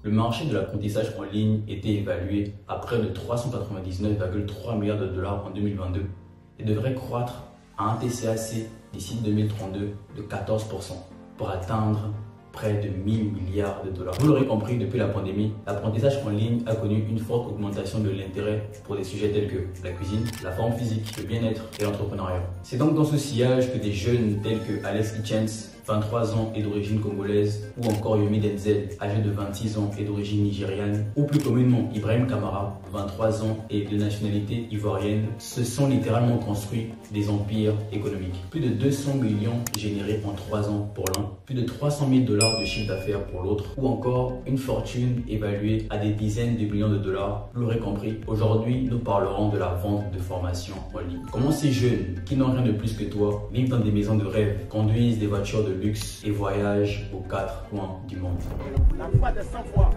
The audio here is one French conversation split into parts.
le marché de l'apprentissage en ligne était évalué à près de 399,3 milliards de dollars en 2022 et devrait croître à un TCAC d'ici 2032 de 14% pour atteindre près de 1000 milliards de dollars. Vous l'aurez compris, depuis la pandémie, l'apprentissage en ligne a connu une forte augmentation de l'intérêt pour des sujets tels que la cuisine, la forme physique, le bien-être et l'entrepreneuriat. C'est donc dans ce sillage que des jeunes tels que Alex Hitchens, 23 ans et d'origine congolaise, ou encore Yomi Denzel, âgé de 26 ans et d'origine nigériane, ou plus communément Ibrahim Kamara, 23 ans et de nationalité ivoirienne, se sont littéralement construits des empires économiques. Plus de 200 millions générés en 3 ans pour l'un, plus de 300 000 dollars de chiffre d'affaires pour l'autre, ou encore une fortune évaluée à des dizaines de millions de dollars. Vous l'aurez compris, aujourd'hui nous parlerons de la vente de formation en ligne. Comment ces jeunes, qui n'ont rien de plus que toi, vivent dans des maisons de rêve, conduisent des voitures de luxe et voyagent aux 4 coins du monde. La foi des 100 fois.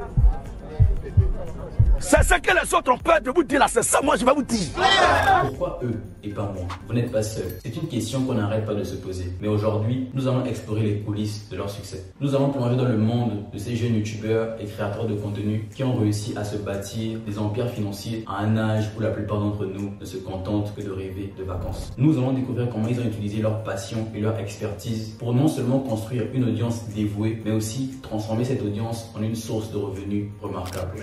C'est ce que les autres ont peur de vous dire là, c'est ça moi je vais vous dire. Pourquoi eux et pas moi? Vous n'êtes pas seul. C'est une question qu'on n'arrête pas de se poser. Mais aujourd'hui, nous allons explorer les coulisses de leur succès. Nous allons plonger dans le monde de ces jeunes youtubeurs et créateurs de contenu qui ont réussi à se bâtir des empires financiers à un âge où la plupart d'entre nous ne se contentent que de rêver de vacances. Nous allons découvrir comment ils ont utilisé leur passion et leur expertise pour non seulement construire une audience dévouée, mais aussi transformer cette audience en une source de revenus remarquable.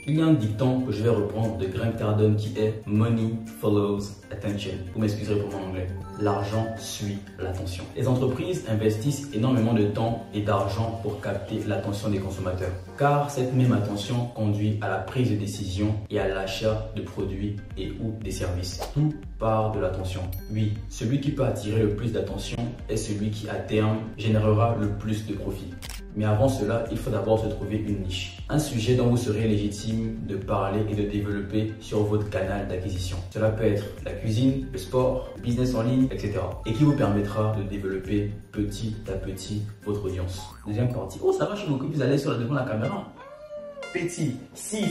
Il y a un dicton que je vais reprendre de Grant Cardone qui est Money follows attention. Vous m'excuserez pour mon anglais. L'argent suit l'attention. Les entreprises investissent énormément de temps et d'argent pour capter l'attention des consommateurs. Car cette même attention conduit à la prise de décision et à l'achat de produits et ou des services. Tout part de l'attention. Oui, celui qui peut attirer le plus d'attention est celui qui à terme générera le plus de profit. Mais avant cela, il faut d'abord se trouver une niche. Un sujet dont vous serez légitime de parler et de développer sur votre canal d'acquisition. Cela peut être la cuisine, le sport, le business en ligne, etc. Et qui vous permettra de développer petit à petit votre audience. Deuxième partie. Oh, ça va, je suis beaucoup plus à l'aise devant la caméra. Petit, si.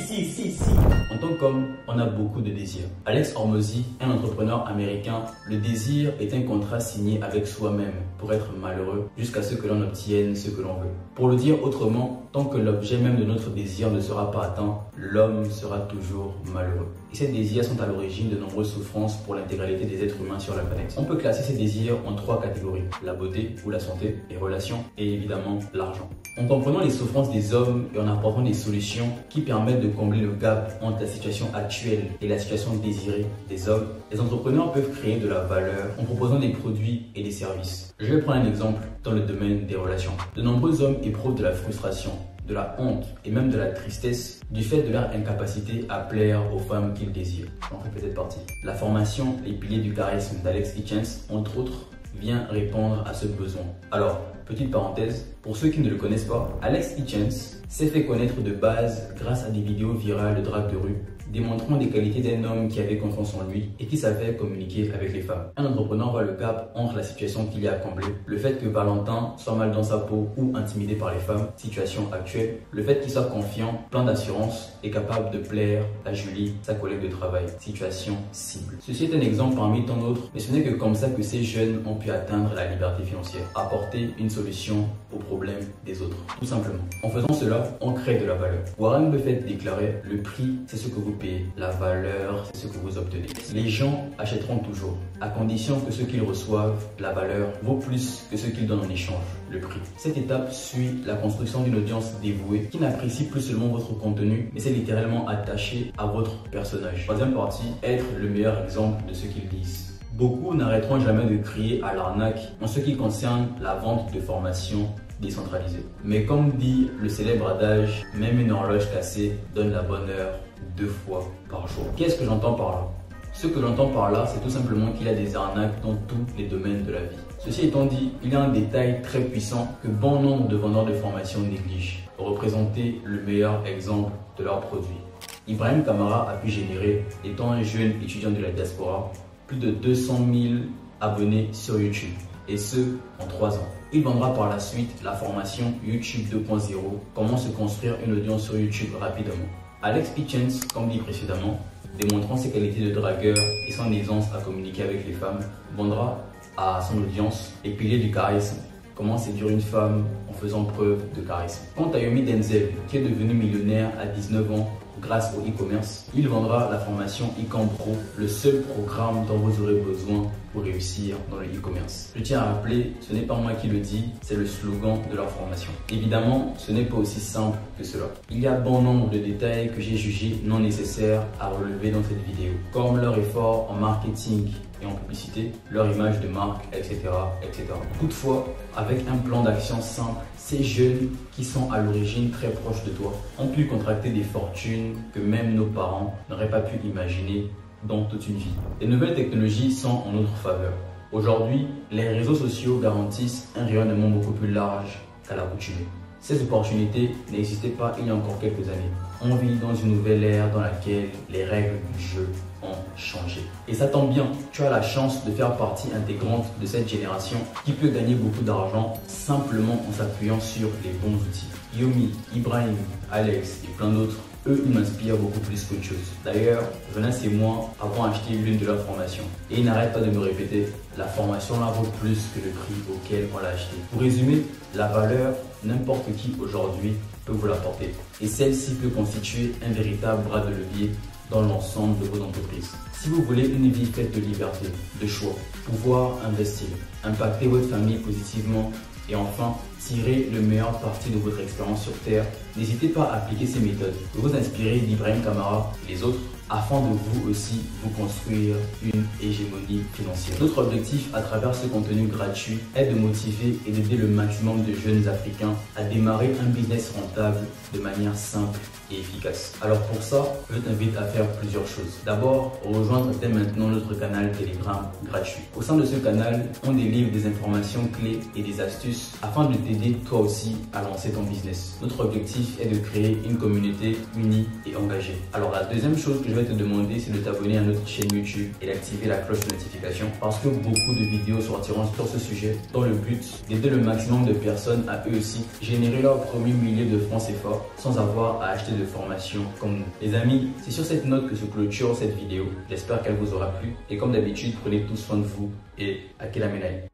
En tant qu'homme, on a beaucoup de désirs. Alex Hormozi, un entrepreneur américain, le désir est un contrat signé avec soi-même pour être malheureux jusqu'à ce que l'on obtienne ce que l'on veut. Pour le dire autrement, tant que l'objet même de notre désir ne sera pas atteint, l'homme sera toujours malheureux. Et ces désirs sont à l'origine de nombreuses souffrances pour l'intégralité des êtres humains sur la planète. On peut classer ces désirs en 3 catégories: la beauté ou la santé, les relations et évidemment l'argent. En comprenant les souffrances des hommes et en apportant des solutions qui permettent de combler le gap entre la situation actuelle et la situation désirée des hommes, les entrepreneurs peuvent créer de la valeur en proposant des produits et des services. Je vais prendre un exemple dans le domaine des relations. De nombreux hommes éprouvent de la frustration, de la honte et même de la tristesse du fait de leur incapacité à plaire aux femmes qu'ils désirent. J'en fais peut-être partie. La formation Les piliers du charisme d'Alex Hitchens, entre autres, vient répondre à ce besoin. Alors, petite parenthèse, pour ceux qui ne le connaissent pas, Alex Hitchens s'est fait connaître de base grâce à des vidéos virales de drague de rue, démontrant des qualités d'un homme qui avait confiance en lui et qui savait communiquer avec les femmes. Un entrepreneur voit le gap entre la situation qu'il y a à combler, le fait que Valentin soit mal dans sa peau ou intimidé par les femmes, situation actuelle, le fait qu'il soit confiant, plein d'assurance et capable de plaire à Julie, sa collègue de travail, situation cible. Ceci est un exemple parmi tant d'autres, mais ce n'est que comme ça que ces jeunes ont pu atteindre la liberté financière, apporter une solution aux problèmes des autres, tout simplement. En faisant cela, on crée de la valeur. Warren Buffett déclarait: le prix, c'est ce que vous payez, la valeur, c'est ce que vous obtenez. Les gens achèteront toujours, à condition que ce qu'ils reçoivent, la valeur, vaut plus que ce qu'ils donnent en échange, le prix. Cette étape suit la construction d'une audience dévouée qui n'apprécie plus seulement votre contenu, mais c'est littéralement attaché à votre personnage. Troisième partie, être le meilleur exemple de ce qu'ils disent. Beaucoup n'arrêteront jamais de crier à l'arnaque en ce qui concerne la vente de formations décentralisées. Mais comme dit le célèbre adage, même une horloge cassée donne la bonne heure 2 fois par jour. Qu'est-ce que j'entends par là? Ce que j'entends par là, c'est tout simplement qu'il y a des arnaques dans tous les domaines de la vie. Ceci étant dit, il y a un détail très puissant que bon nombre de vendeurs de formations négligent: représenter le meilleur exemple de leurs produits. Ibrahim Kamara a pu générer, étant un jeune étudiant de la diaspora, plus de 200 000 abonnés sur YouTube, et ce, en 3 ans. Il vendra par la suite la formation YouTube 2.0, comment se construire une audience sur YouTube rapidement. Alex Hitchens, comme dit précédemment, démontrant ses qualités de dragueur et son aisance à communiquer avec les femmes, vendra à son audience les piliers du charisme, comment séduire une femme en faisant preuve de charisme. Quant à Yomi Denzel, qui est devenu millionnaire à 19 ans grâce au e-commerce, il vendra la formation eCamp Pro, le seul programme dont vous aurez besoin pour réussir dans le e-commerce. Je tiens à rappeler, ce n'est pas moi qui le dis, c'est le slogan de leur formation. Évidemment, ce n'est pas aussi simple que cela. Il y a bon nombre de détails que j'ai jugés non nécessaires à relever dans cette vidéo, comme leur effort en marketing et en publicité, leur image de marque, etc., etc. Toutefois, avec un plan d'action simple, ces jeunes qui sont à l'origine très proches de toi ont pu contracter des fortunes que même nos parents n'auraient pas pu imaginer dans toute une vie. Les nouvelles technologies sont en notre faveur. Aujourd'hui, les réseaux sociaux garantissent un rayonnement beaucoup plus large qu'à l'accoutumée. Ces opportunités n'existaient pas il y a encore quelques années. On vit dans une nouvelle ère dans laquelle les règles du jeu ont changé. Et ça tombe bien, tu as la chance de faire partie intégrante de cette génération qui peut gagner beaucoup d'argent simplement en s'appuyant sur les bons outils. Yomi, Ibrahim, Alex et plein d'autres, eux, ils m'inspirent beaucoup plus qu'autre chose. D'ailleurs, Jonas et moi avons acheté l'une de leurs formations. Et ils n'arrêtent pas de me répéter, la formation là vaut plus que le prix auquel on l'a acheté. Pour résumer, la valeur, n'importe qui aujourd'hui peut vous l'apporter. Et celle-ci peut constituer un véritable bras de levier dans l'ensemble de vos entreprises. Si vous voulez une vie faite de liberté, de choix, pouvoir investir, impacter votre famille positivement et enfin tirer le meilleur parti de votre expérience sur Terre, n'hésitez pas à appliquer ces méthodes, de vous inspirer d'Ibrahim Kamara et les autres afin de vous aussi vous construire une hégémonie financière. Notre objectif à travers ce contenu gratuit est de motiver et d'aider le maximum de jeunes Africains à démarrer un business rentable de manière simple et efficace. Alors pour ça, je t'invite à faire plusieurs choses. D'abord, rejoindre dès maintenant notre canal Telegram gratuit. Au sein de ce canal, on délivre des informations clés et des astuces afin de t'aider toi aussi à lancer ton business. Notre objectif est de créer une communauté unie et engagée. Alors la deuxième chose que je vais te demander, c'est de t'abonner à notre chaîne YouTube et d'activer la cloche de notification parce que beaucoup de vidéos sortiront sur ce sujet dans le but d'aider le maximum de personnes à eux aussi générer leur premier millier de francs CFA sans avoir à acheter de formation comme nous. Les amis, c'est sur cette note que se clôture cette vidéo. J'espère qu'elle vous aura plu et comme d'habitude, prenez tout soin de vous et à Kelamenaï.